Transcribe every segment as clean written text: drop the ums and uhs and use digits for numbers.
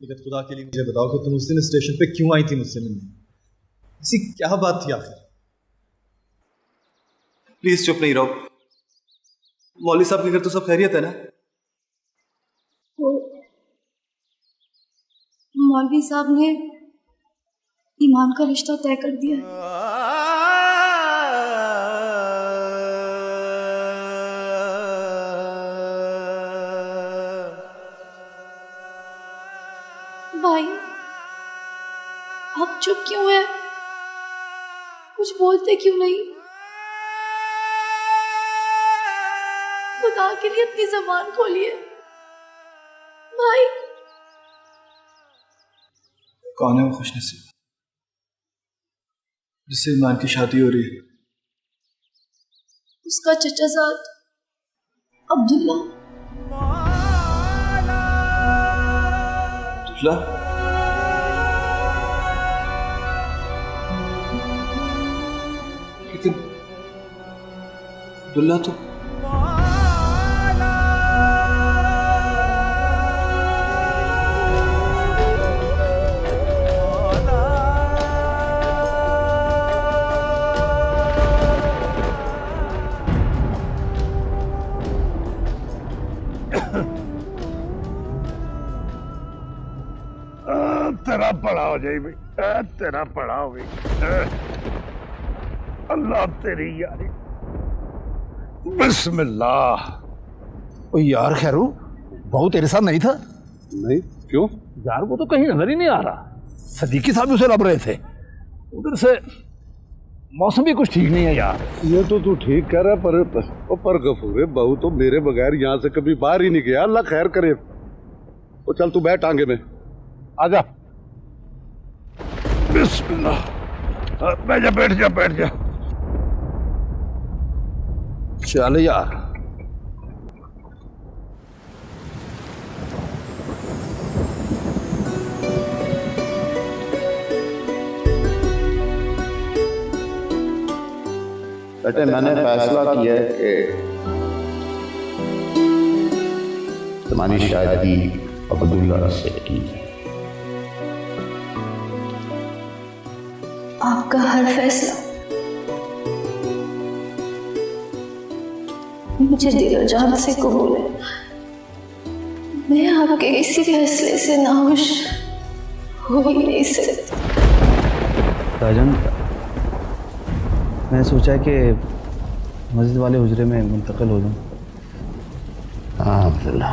लेकिन खुदा के लिए मुझे बताओ कि तुम उस दिन स्टेशन पे क्यों आई थी मुझसे मिलने? ऐसी क्या बात थी आखिर? प्लीज चुप नहीं रहो। मौलवी साहब के घर तो सब खैरियत है ना? मौलवी साहब ने ईमान का रिश्ता तय कर दिया है। भाई आप चुप क्यों है? कुछ बोलते क्यों नहीं? खुदा के लिए अपनी जबान खोलिए भाई। कौन है वो खुशनसीब जिससे ईमान की शादी हो रही है? उसका चचा साथ अब्दुल्ला। लेकिन अब्दुल्ला तो तेरा बड़ा हो जाए भाई, तेरा बड़ा हो भाई। अल्लाह तेरी यारी। बिस्मिल्लाह। ओ यार खैरू, बहू तेरे साथ नहीं था? नहीं, क्यों? यार वो तो कहीं नजर ही नहीं आ रहा। सदीकी साहब भी उसे लब रहे थे। उधर से मौसम भी कुछ ठीक नहीं है यार। ये तो तू ठीक कह रहा पर गफूर, बहू तो मेरे बगैर यहाँ से कभी बाहर ही नहीं गया। अल्लाह खैर करे। तो चल तू बैठ आगे में, आजा। बिस्मिल्लाह। बैठ जा बैठ जा बैठ जा। चल यार। बेटे मैंने फैसला किया है कि तुम्हारी शादी अब्दुल्ला से की। आपका हर फैसला मुझे दिलो जान से कबूल है। मैं आपके किसी फैसले से नाखुश हो ही नहीं सकती। राजन, मैंने सोचा कि मस्जिद वाले हुजरे में मुंतकिल हो जाऊं। हाँ अब्दुल्ला,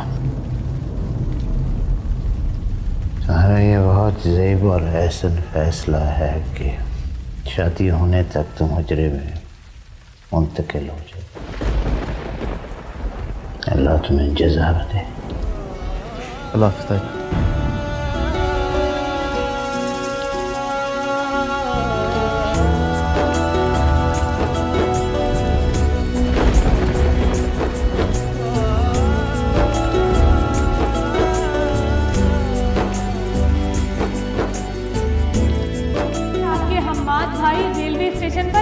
तुम्हारा ये बहुत ज़ेब और ऐसा फैसला है कि शादी होने तक तुम हुजरे में मुंतकिल हो जाओ। अल्लाह तुम्हें जज़ा दे। अल्लाह हाफ़िज़।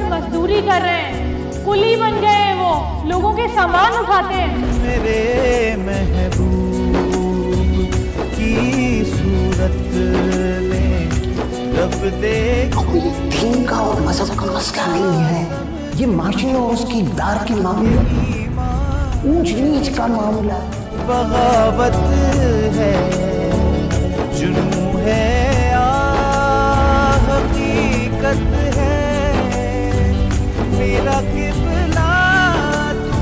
मजदूरी कर रहे हैं, कुली बन गए हैं, वो लोगों के सामान उठाते हैं। मेरे महबूब की सूरत में रब देख। कोई दीन का और मजहब का मसला नहीं है, ये माशी और उसकी दार की मामला, ऊंच नीच का मामला। बगावत है, जुनू है, हकीकत है। मेरा किबला तू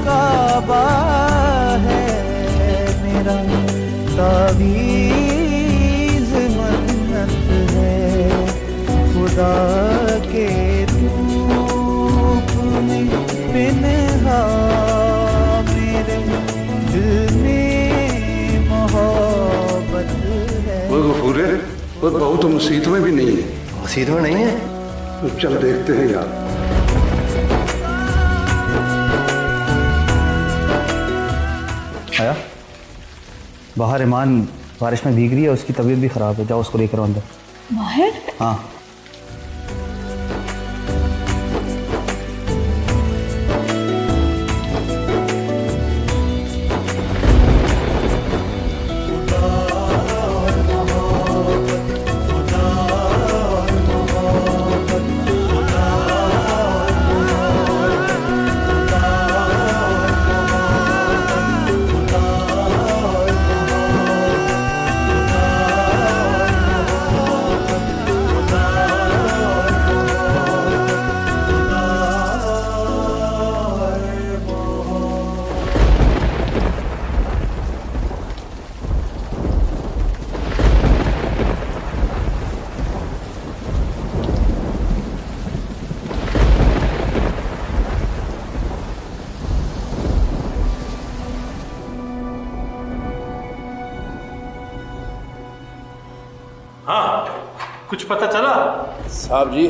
काबा है, मेरा तावीज़ मन्नत है। खुदा के रूप में पिन्हा मेरे दिल में मोहब्बत है। वो गफूरे, वो बहू तो मस्जिद में भी नहीं है। मस्जिद में नहीं है? तो चल देखते हैं यार। आया बाहर ईमान बारिश में भीग रही है, उसकी तबीयत भी खराब है, जाओ उसको लेकर अंदर। बाहर? हाँ। हाँ, कुछ पता चला? साहब जी,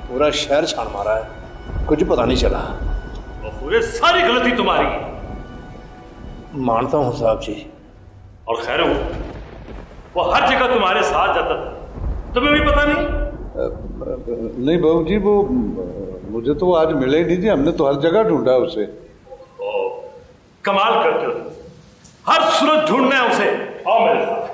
पूरा शहर छान मारा है, कुछ पता नहीं चला। पूरे सारी गलती तुम्हारी। मानता हूँ साहब जी। और खैर वो हर जगह तुम्हारे साथ जाता था, तुम्हें भी पता नहीं? नहीं बहू जी, वो मुझे तो आज मिले ही नहीं जी, हमने तो हर जगह ढूंढा उसे। कमाल करते हो, हर सूरत ढूंढना है उसे। आओ मेरे साथ।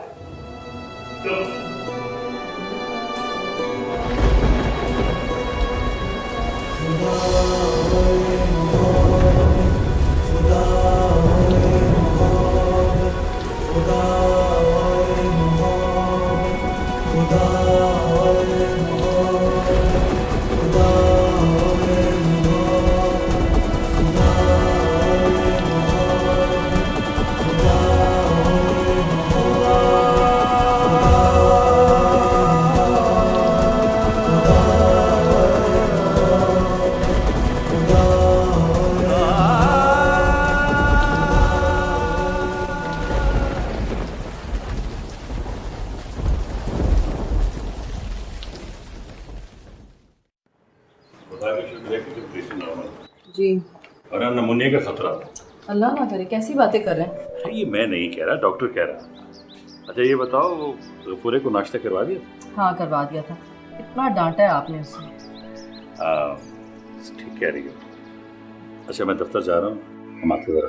जी। और नमूने का खतरा। अल्लाह ना करे, कैसी बातें कर रहे हैं? ये मैं नहीं कह रहा, डॉक्टर कह रहा। अच्छा ये बताओ, पूरे को नाश्ता करवा दिया? हाँ करवा दिया था, इतना डांटा है आपने उसे। ठीक कह रही हो। अच्छा मैं दफ्तर जा रहा हूँ, हम आते जरा।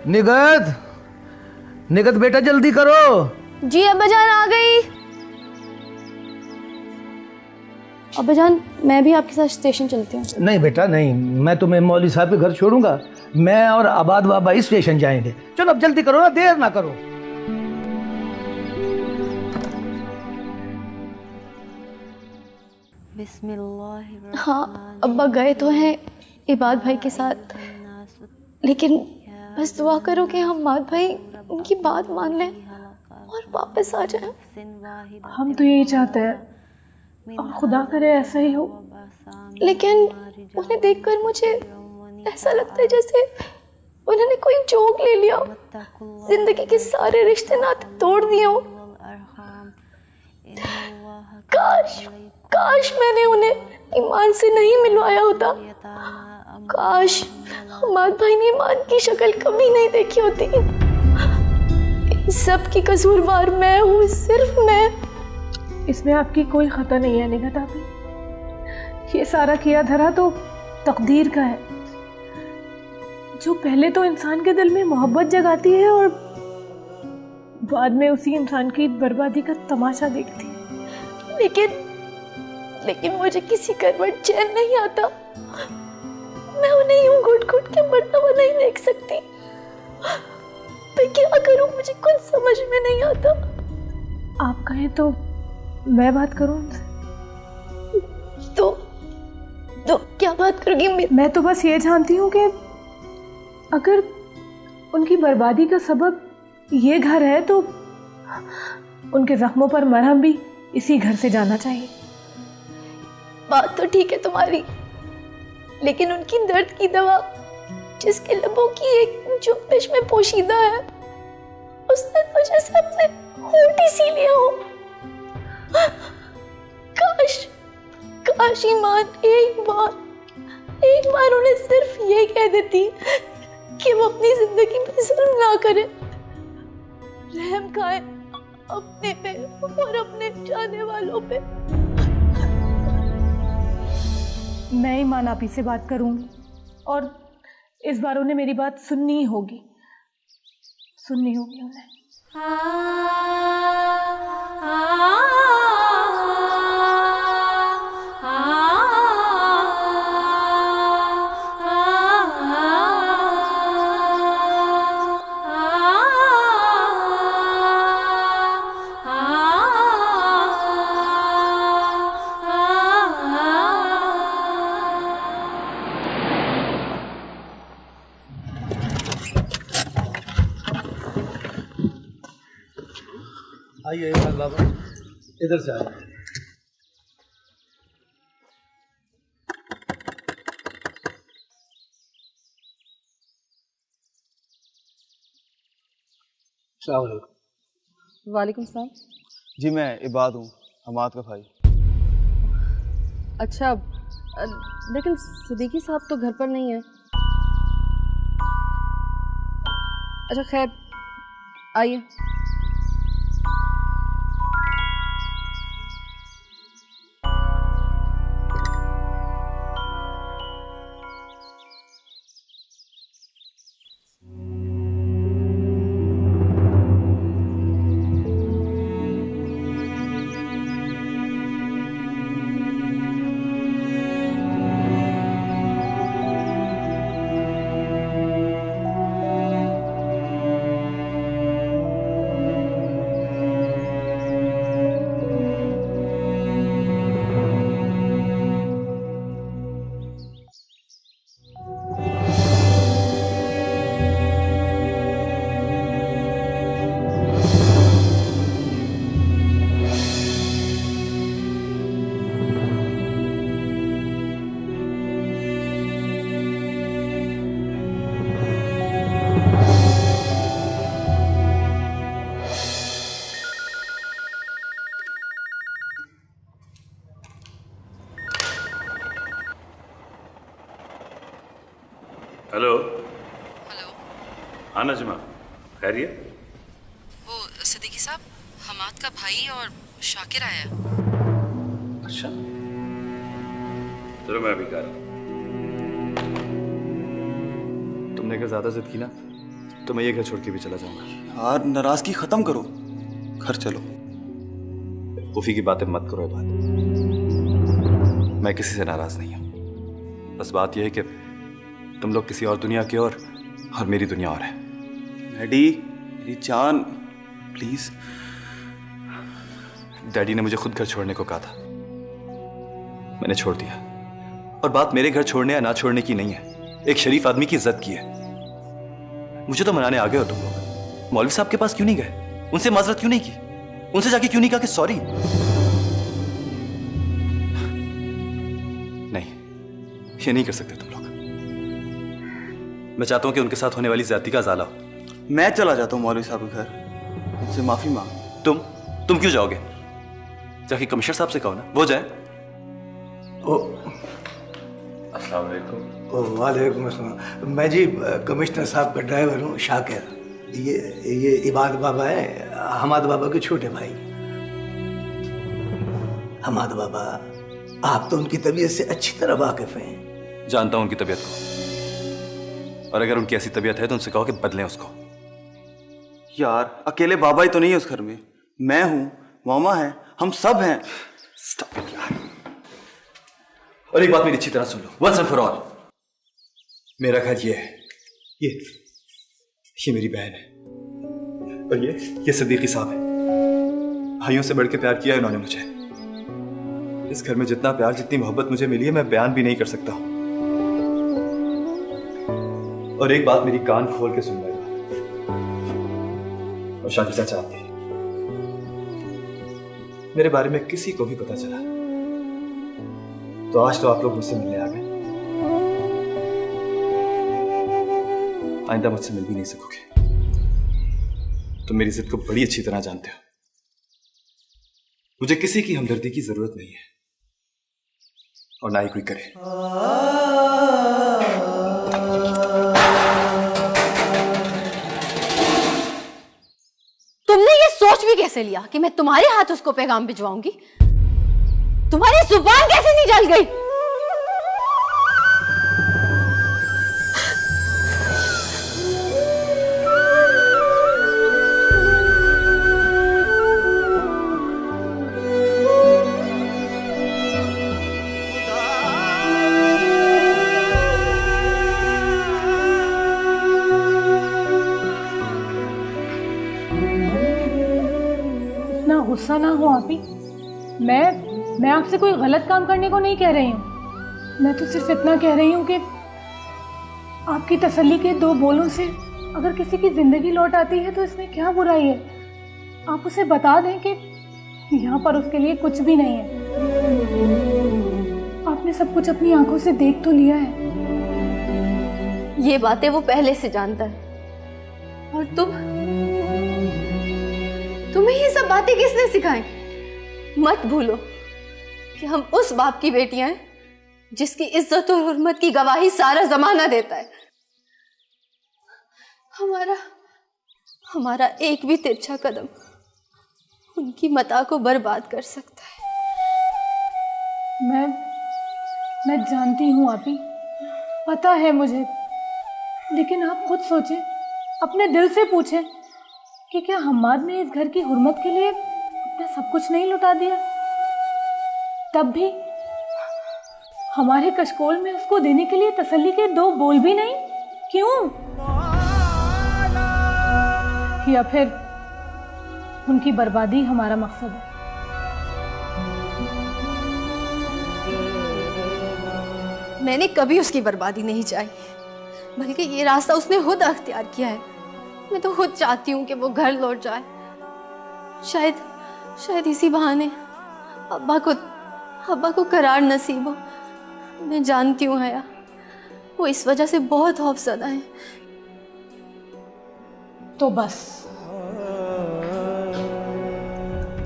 निगत, निगत बेटा जल्दी करो। जी अब्बाजान आ गई। अब्बाजान मैं भी आपके साथ स्टेशन चलती हूँ। नहीं बेटा नहीं, मैं तुम्हें मौलवी साहब के घर छोड़ूंगा। मैं और आबाद बाबा ही स्टेशन जाएंगे। चलो अब जल्दी करो ना, देर ना करो। हाँ अब्बा गए तो हैं इबाद भाई के साथ, लेकिन बस दुआ करो कि हम माद भाई उनकी बात मान लें और वापस आ जाएं। हम तो यही चाहते हैं और खुदा करे ऐसा ही हो। लेकिन उन्हें देखकर मुझे ऐसा लगता है जैसे उन्होंने कोई जोग ले लिया, जिंदगी के सारे रिश्ते नाते तोड़ दिए हो। काश काश मैंने उन्हें ईमान से नहीं मिलवाया होता। काश हमाद भाई ने ईमान की शक्ल कभी नहीं देखी होती। इन सब की कसूरवार मैं हूँ, सिर्फ मैं। इसमें आपकी कोई खता नहीं है निगत आपी। ये सारा किया धरा तो तकदीर का है, जो पहले तो इंसान के दिल में मोहब्बत जगाती है और बाद में उसी इंसान की बर्बादी का तमाशा देखती है। लेकिन मुझे किसी करवट चैन नहीं आता। मैं उन्हें यूं घुट घुट के मरता हुआ नहीं देख सकती। मैं क्या करूं, मुझे कुछ समझ में नहीं आता। आप कहें तो मैं बात करूं उनसे? तो क्या बात करोगी? मैं तो बस ये जानती हूँ कि अगर उनकी बर्बादी का सबब ये घर है तो उनके जख्मों पर मरहम भी इसी घर से जाना चाहिए। बात तो ठीक है तुम्हारी, लेकिन उनकी दर्द की दवा जिसके लबों की एक जुम्बिश में पोशीदा है, उसने तो जैसे अपने होठ ही सी लिया हो। काश ईमान एक बार उन्हें सिर्फ ये कह देती कि वो अपनी जिंदगी में जुल्म ना करे, रहम खाए अपने पे और अपने चाहने वालों पे। मैं ईमान आपी से बात करूंगी और इस बार उन्हें मेरी बात सुननी होगी उन्हें। आइए बाबा, इधर से आइए। वालेकुम सलाम। जी मैं इबाद हूँ, हमाद का भाई। अच्छा, लेकिन सदीकी साहब तो घर पर नहीं है। अच्छा खैर, आइए। हेलो। हाँ नजमा, खैरियत? वो सदीकी साहब, हमाद का भाई और शाकिर आया। अच्छा, चलो मैं अभी कर। तुमने अगर ज्यादा जिद की ना तो मैं ये घर छोड़ के भी चला जाऊंगा। यार नाराजगी खत्म करो, घर चलो। बेवकूफी की बातें मत करो बात। मैं किसी से नाराज नहीं हूं। बस बात यह है कि तुम लोग किसी और दुनिया के और मेरी दुनिया और है। डैडी, मेरी जान, प्लीज। डैडी ने मुझे खुद घर छोड़ने को कहा था, मैंने छोड़ दिया। और बात मेरे घर छोड़ने या ना छोड़ने की नहीं है, एक शरीफ आदमी की इज्जत की है। मुझे तो मनाने आ गए हो तुम लोग। मौलवी साहब के पास क्यों नहीं गए? उनसे माजरत क्यों नहीं की? उनसे जाके क्यों नहीं कहा कि सॉरी? नहीं, ये नहीं कर सकते तुम लोग। मैं चाहता हूं कि उनके साथ होने वाली ज्यादती का ज़ाला हो। मैं चला जाता हूँ मौलवी साहब के घर, उनसे माफी मांग। तुम क्यों जाओगे? जाके कमिश्नर साहब से कहो ना, वो जाए। अस्सलाम वालेकुम। वालेकुम अस्सलाम। मैं जी कमिश्नर साहब का ड्राइवर हूँ, शाकिर। ये इबाद बाबा है, हमाद बाबा के छोटे भाई। हमाद बाबा, आप तो उनकी तबीयत से अच्छी तरह वाकिफ हैं। जानता हूं उनकी तबीयत को, और अगर उनकी ऐसी तबीयत है तो उनसे कहो कि बदलें उसको। यार अकेले बाबा ही तो नहीं है उस घर में, मैं हूं, मामा है, हम सब हैं। स्टॉप इट यार। और एक बात मेरी अच्छी तरह सुन लो, वंस एंड फॉर ऑल। मेरा घर ये है, ये मेरी बहन है, और ये सदीकी साहब है। भाइयों से बढ़ के प्यार किया है उन्होंने मुझे। इस घर में जितना प्यार, जितनी मोहब्बत मुझे मिली है, मैं बयान भी नहीं कर सकता हूं। और एक बात मेरी कान खोल के सुन लेना, और शाकिर चाचा आते हैं, मेरे बारे में किसी को भी पता चला तो आज तो आप लोग मुझसे मिलने आ गए, आइंदा मुझसे मिल भी नहीं सकोगे। तुम मेरी जिद को बड़ी अच्छी तरह जानते हो। मुझे किसी की हमदर्दी की जरूरत नहीं है, और ना ही कोई करे। तुमने ये सोच भी कैसे लिया कि मैं तुम्हारे हाथ उसको पैगाम भिजवाऊंगी? तुम्हारी जुबान कैसे निकल गई? गुस्सा ना हो आप ही। मैं आपसे कोई गलत काम करने को नहीं कह रही हूँ। मैं तो सिर्फ इतना कह रही हूँ कि आपकी तसल्ली के दो बोलों से अगर किसी की जिंदगी लौट आती है तो इसमें क्या बुराई है। आप उसे बता दें कि यहाँ पर उसके लिए कुछ भी नहीं है। आपने सब कुछ अपनी आंखों से देख तो लिया है। ये बातें वो पहले से जानता है, और तुम्हें ये सब बातें किसने सिखाई? मत भूलो कि हम उस बाप की बेटियां हैं जिसकी इज्जत और हुर्मत की गवाही सारा जमाना देता है। हमारा एक भी तिरछा कदम उनकी मता को बर्बाद कर सकता है। मैं जानती हूँ आपी, पता है मुझे, लेकिन आप खुद सोचें, अपने दिल से पूछें कि क्या हम्माद ने इस घर की हुर्मत के लिए अपना सब कुछ नहीं लुटा दिया? तब भी हमारे कशकोल में उसको देने के लिए तसल्ली के 2 बोल भी नहीं। क्यों? या फिर उनकी बर्बादी हमारा मकसद है? मैंने कभी उसकी बर्बादी नहीं चाही, बल्कि ये रास्ता उसने खुद अख्तियार किया है। मैं तो खुद चाहती हूँ कि वो घर लौट जाए। शायद इसी बहाने अब्बा को करार नसीब हो। मैं जानती हूँ हया, वो इस वजह से बहुत खौफजदा है। तो बस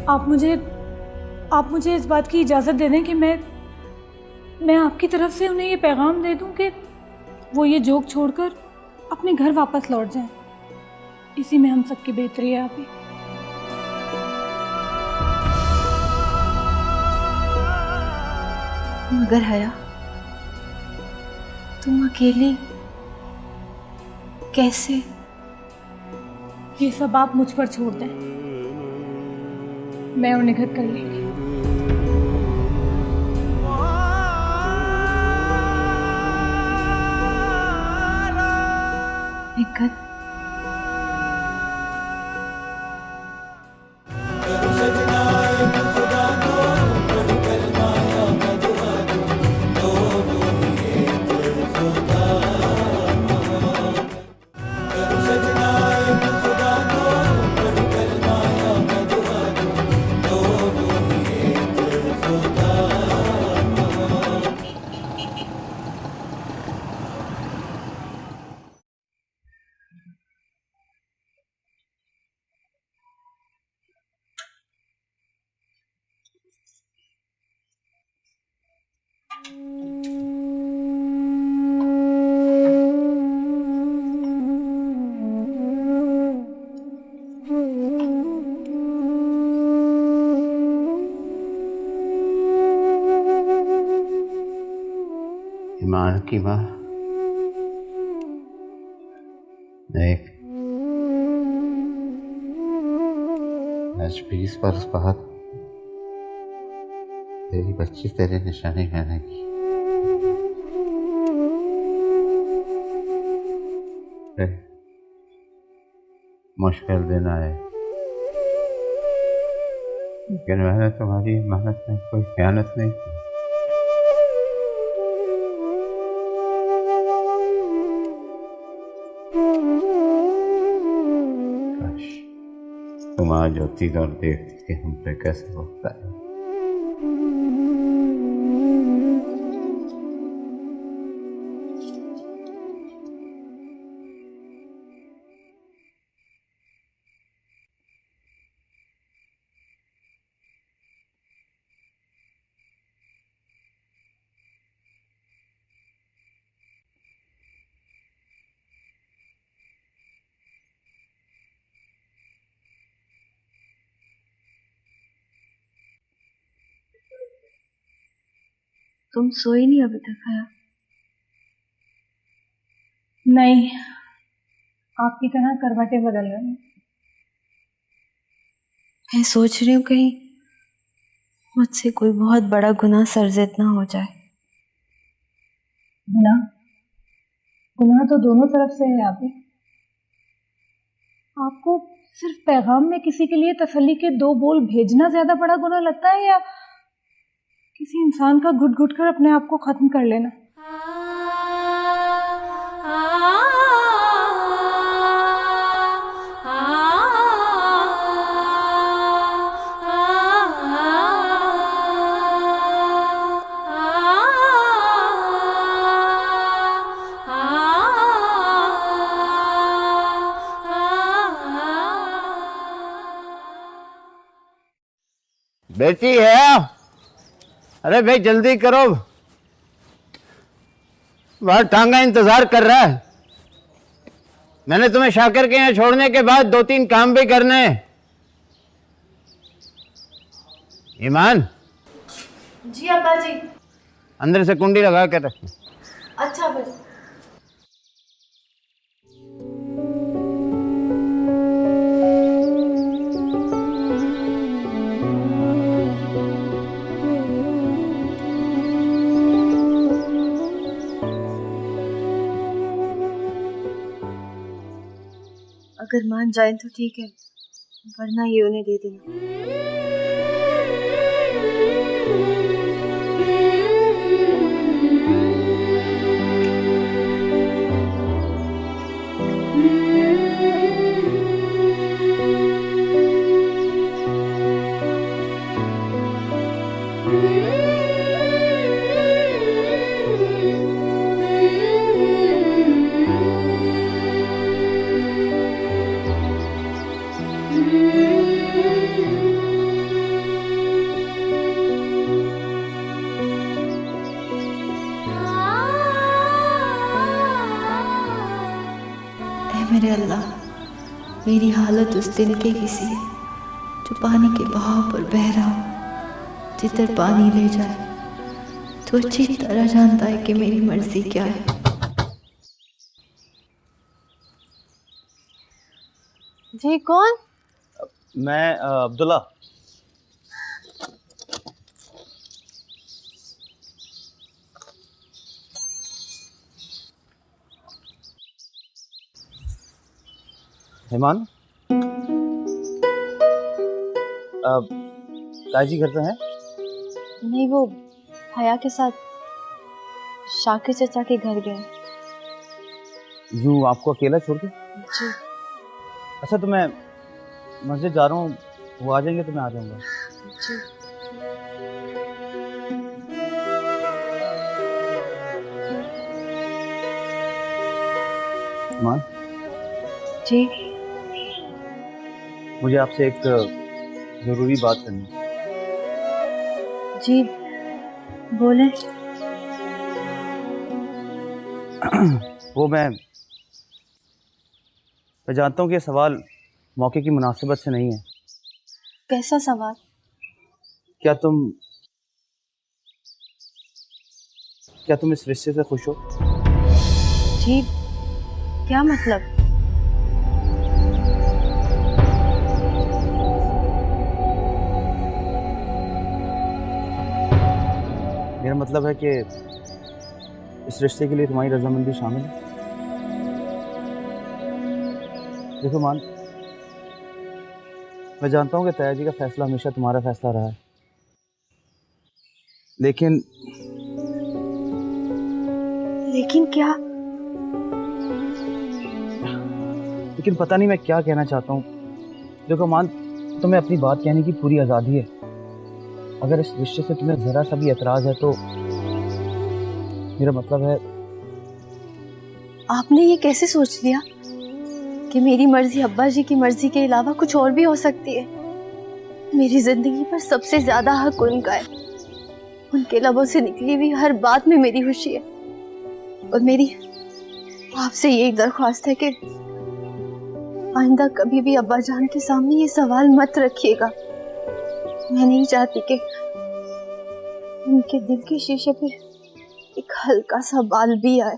आप मुझे इस बात की इजाज़त दे दें कि मैं आपकी तरफ से उन्हें ये पैगाम दे दूं कि वो ये जोक छोड़कर अपने घर वापस लौट जाएं। इसी में हम सबकी बेहतरी है। आप ही मगर हया, तुम अकेली कैसे? ये सब आप मुझ पर छोड़ दें, मैं उन्हें घर कर लेंगी। निकट ईमान की माँ, देख, आज 20 बरस बाद तेरी बच्ची तेरे निशाने मैंने की। मुश्किल दिन आए, लेकिन मैंने तुम्हारी मेहनत में कोई खयानत नहीं की। काश तुम आज होती और देखती कि हम पे कैसे होता है। तुम सोई नहीं अभी तक हया? नहीं, आपकी तरह करवटें बदल रही हैं। मैं सोच रही हूँ कहीं मुझसे कोई बहुत बड़ा गुनाह सरज़द ना हो जाए। गुनाह तो दोनों तरफ से है। आपको सिर्फ पैगाम में किसी के लिए तसल्ली के 2 बोल भेजना ज्यादा बड़ा गुनाह लगता है, या किसी इंसान का घुट घुट कर अपने आप को खत्म कर लेना? बेटी है। अरे भाई जल्दी करो, बाहर टांगा इंतजार कर रहा है। मैंने तुम्हें शाकिर के यहाँ छोड़ने के बाद 2-3 काम भी करने। ईमान। जी अब्बा जी। अंदर से कुंडी लगा के रख। अच्छा अब्बा जी। अगर मान जाए तो ठीक है, वरना ये उन्हें दे देना। मेरे अल्लाह, मेरी हालत उस दिल के किसी है जो पानी के बहाव पर बह रहा हो। जिधर पानी ले जाए तो अच्छी तरह जानता है कि मेरी मर्जी क्या है। जी कौन? मैं अब्दुल्ला। हेमान, ताजी घर पे हैं? नहीं, वो हया के साथ शाकिर चाचा के घर गए। यूं आपको अकेला छोड़ के? जी। अच्छा, तो मैं मस्जिद जा रहा हूँ, वो आ जाएंगे तो मैं आ जाऊंगा। जी। मान जी, मुझे आपसे एक जरूरी बात करनी है। जी बोले। वो मैं जानता हूँ कि ये सवाल मौके की मुनासिबत से नहीं है। कैसा सवाल? क्या तुम इस रिश्ते से खुश हो? जी, क्या मतलब? मेरा मतलब है कि इस रिश्ते के लिए तुम्हारी रजामंदी शामिल है। देखो मान, मैं जानता हूँ कि तैयाजी का फैसला हमेशा तुम्हारा फैसला रहा है, लेकिन क्या? लेकिन पता नहीं मैं क्या कहना चाहता हूँ। देखो मान, तुम्हें अपनी बात कहने की पूरी आज़ादी है। अगर इस रिश्ते से तुम्हें जरा सा भी एतराज है तो मेरा मतलब है। आपने ये कैसे सोच लिया कि मेरी मर्जी अब्बा जी की मर्जी के अलावा कुछ और भी हो सकती है? मेरी जिंदगी पर सबसे ज्यादा हक उनका है। उनके लबों से निकली हुई हर बात में मेरी खुशी है। और मेरी आपसे यही दरख्वास्त है कि आइंदा कभी भी अब्बा जान के सामने ये सवाल मत रखिएगा। मैं नहीं चाहती कि उनके दिल के शीशे पे एक हल्का सा बाल भी आए।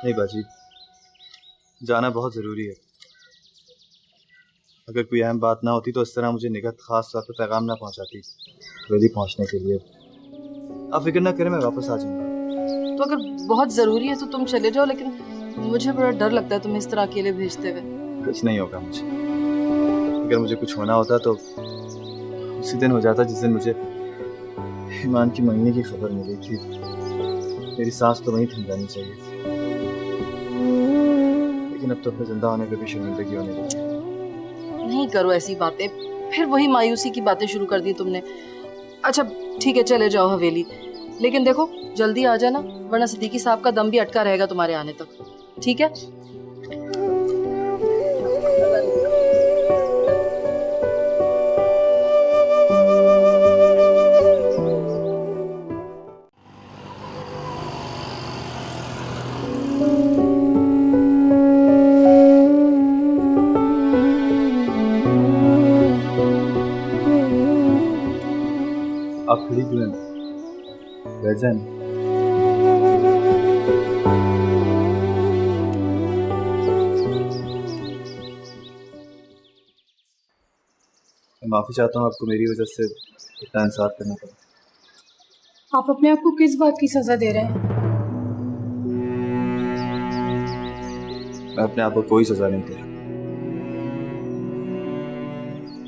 नहीं बाजी, जाना बहुत ज़रूरी है। अगर कोई अहम बात ना होती तो इस तरह मुझे निगहत खास तौर पर पैगाम ना पहुंचाती हवेली पहुंचने के लिए। आप फिक्र ना करें, मैं वापस आ जाऊंगा। तो अगर बहुत ज़रूरी है तो तुम चले जाओ, लेकिन मुझे बड़ा डर लगता है तुम्हें इस तरह अकेले भेजते हुए। कुछ नहीं होगा मुझे। अगर मुझे कुछ होना होता तो उसी दिन हो जाता जिस दिन मुझे ईमान की महीने की खबर मिली थी। मेरी सांस तो वहीं थम जानी चाहिए, लेकिन अब तो अपने जिंदा होने पर भी शर्मिंदगी होने लगी। नहीं करो ऐसी बातें, फिर वही मायूसी की बातें शुरू कर दी तुमने। अच्छा ठीक है, चले जाओ हवेली, लेकिन देखो जल्दी आ जाना, वरना सिद्दीकी साहब का दम भी अटका रहेगा तुम्हारे आने तक। ठीक है? आप खड़ी क्यों हैं? बैठ जाए। मैं माफी चाहता हूँ, आपको मेरी वजह से इतना इंसाफ करना पड़ा। आप अपने आप को किस बात की सजा दे रहे हैं? मैं अपने आप को कोई सजा नहीं दे रहा।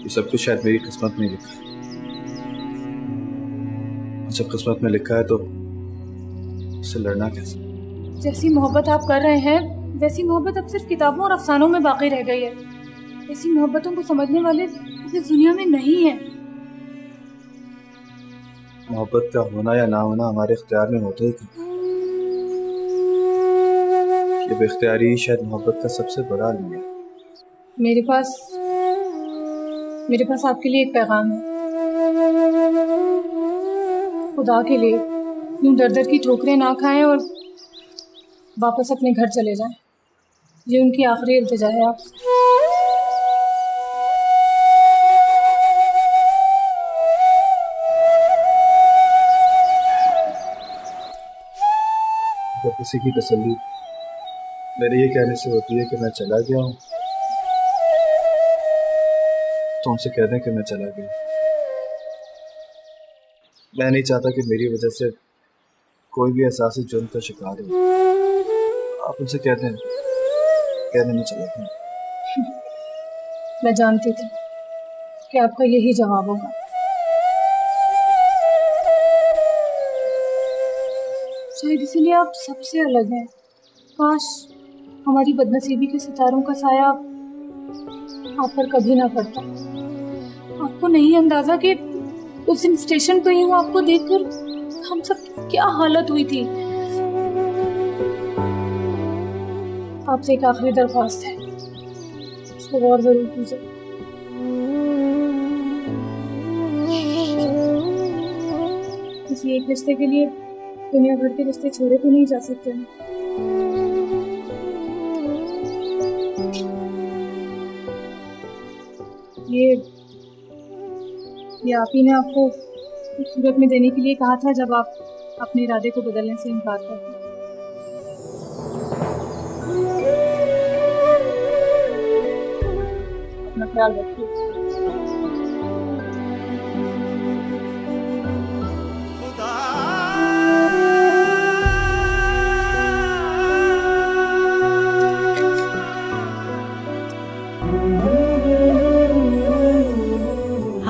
ये सब कुछ शायद मेरी किस्मत में लिखा है। जब किस्मत में लिखा है तो उससे लड़ना कैसे? जैसी मोहब्बत आप कर रहे हैं वैसी मोहब्बत अब सिर्फ किताबों और अफसानों में बाकी रह गई है। ऐसी मोहब्बतों को समझने वाले इस दुनिया में नहीं है। मोहब्बत का होना या ना होना हमारे इख्तियार में होता ही क्यों? ये बेख्तियारी शायद मोहब्बत का सबसे बड़ा अलमिया है। मेरे पास आपके लिए एक पैगाम है। खुदा के लिए यूं दर दर की ठोकरें ना खाएं और वापस अपने घर चले जाएं। ये उनकी आखिरी इल्तिजा है आपसे। अगर किसी की तसल्ली मेरे ये कहने से होती है कि मैं चला गया हूँ, तो उनसे कह दें कि मैं चला गया। मैं नहीं चाहता कि मेरी वजह से कोई भी एहसास जुर्म का शिकार हो। आप उनसे कह दें मैं चला गया। मैं जानती थी कि आपका यही जवाब होगा। शायद इसीलिए आप सबसे अलग हैं। काश हमारी बदनसीबी के सितारों का साया आप पर कभी ना पड़ता। आपको नहीं अंदाजा कि उस दिन स्टेशन पे यूं आपको देखकर हम सब क्या हालत हुई थी। आपसे एक आखिरी दरख्वास्त है, इसको गौर जरूर कीजिए। किसी एक रिश्ते के लिए दुनिया भर के रिश्ते छोड़े तो नहीं जा सकते हैं। ये आप ही ने आपको उस सूरत में देने के लिए कहा था जब आप अपने इरादे को बदलने से इनकार करते। अपना ख्याल रखिए।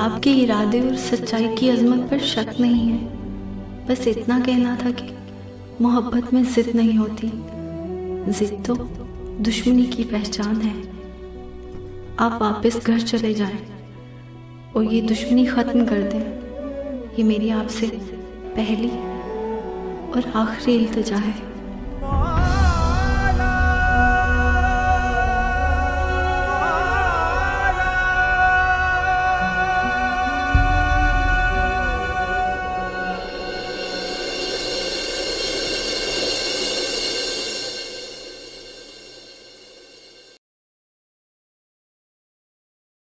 आपके इरादे और सच्चाई की अजमत पर शक नहीं है। बस इतना कहना था कि मोहब्बत में जिद नहीं होती, जिद तो दुश्मनी की पहचान है। आप वापस घर चले जाएं और ये दुश्मनी ख़त्म कर दें। ये मेरी आपसे पहली और आखिरी इल्तिजा है।